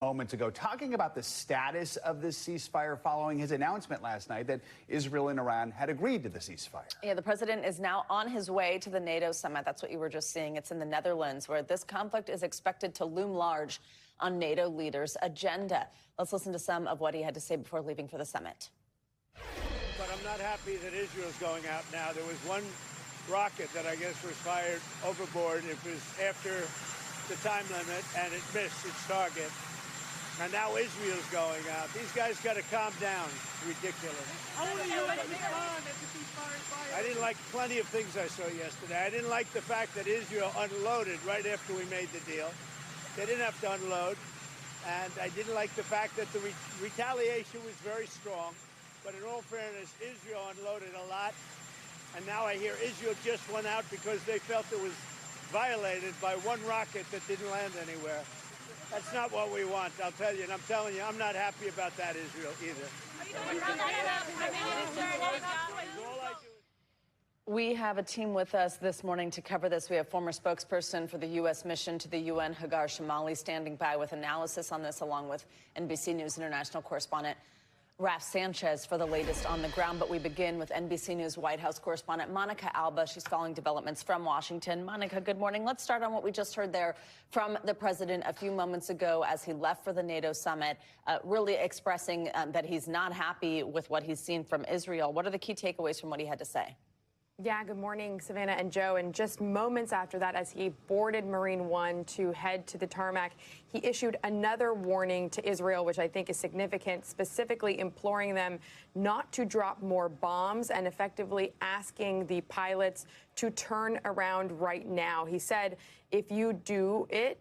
Moments ago, talking about the status of this ceasefire following his announcement last night that Israel and Iran had agreed to the ceasefire. Yeah, the president is now on his way to the NATO summit. That's what you were just seeing. It's in the Netherlands, where this conflict is expected to loom large on NATO leaders' agenda. Let's listen to some of what he had to say before leaving for the summit. But I'm not happy that Israel's going out now. There was one rocket that I guess was fired overboard. It was after the time limit, and it missed its target. And now Israel's going out. These guys got to calm down. It's ridiculous. I didn't like plenty of things I saw yesterday. I didn't like the fact that Israel unloaded right after we made the deal. They didn't have to unload. And I didn't like the fact that the retaliation was very strong. But in all fairness, Israel unloaded a lot. And now I hear Israel just went out because they felt it was violated by one rocket that didn't land anywhere. That's not what we want, I'll tell you. And I'm telling you, I'm not happy about that, Israel, either. We have a team with us this morning to cover this. We have former spokesperson for the U.S. mission to the UN, Hagar Chemali, standing by with analysis on this, along with NBC News international correspondent Raf Sanchez for the latest on the ground. But we begin with NBC News White House correspondent Monica Alba. She's following developments from Washington. Monica, good morning. Let's start on what we just heard there from the president a few moments ago as he left for the NATO summit, really expressing that he's not happy with what he's seen from Israel. What are the key takeaways from what he had to say? Yeah, good morning, Savannah and Joe. And just moments after that, as he boarded Marine One to head to the tarmac, he issued another warning to Israel, which I think is significant, specifically imploring them not to drop more bombs and effectively asking the pilots to turn around right now. He said, if you do it,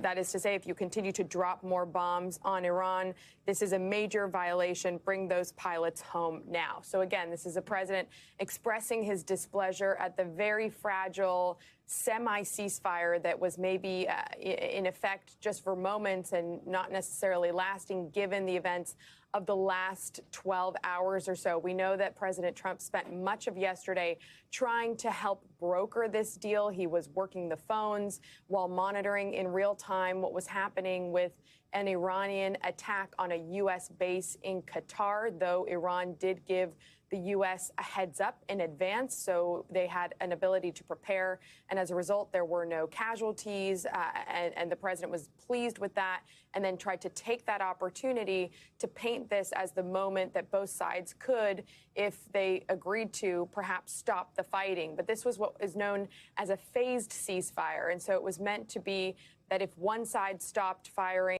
that is to say, if you continue to drop more bombs on Iran, this is a major violation. Bring those pilots home now. So again, this is a president expressing his displeasure at the very fragile semi-ceasefire that was maybe in effect just for moments and not necessarily lasting, given the events of the last 12 hours or so. We know that President Trump spent much of yesterday trying to help broker this deal. He was working the phones while monitoring in real time what was happening with an Iranian attack on a U.S. base in Qatar, though Iran did give the U.S. a heads up in advance, so they had an ability to prepare. And as a result, there were no casualties, and the president was pleased with that, and then tried to take that opportunity to paint this as the moment that both sides could, if they agreed to, perhaps stop the fighting. But this was what is known as a phased ceasefire, and so it was meant to be that if one side stopped firing,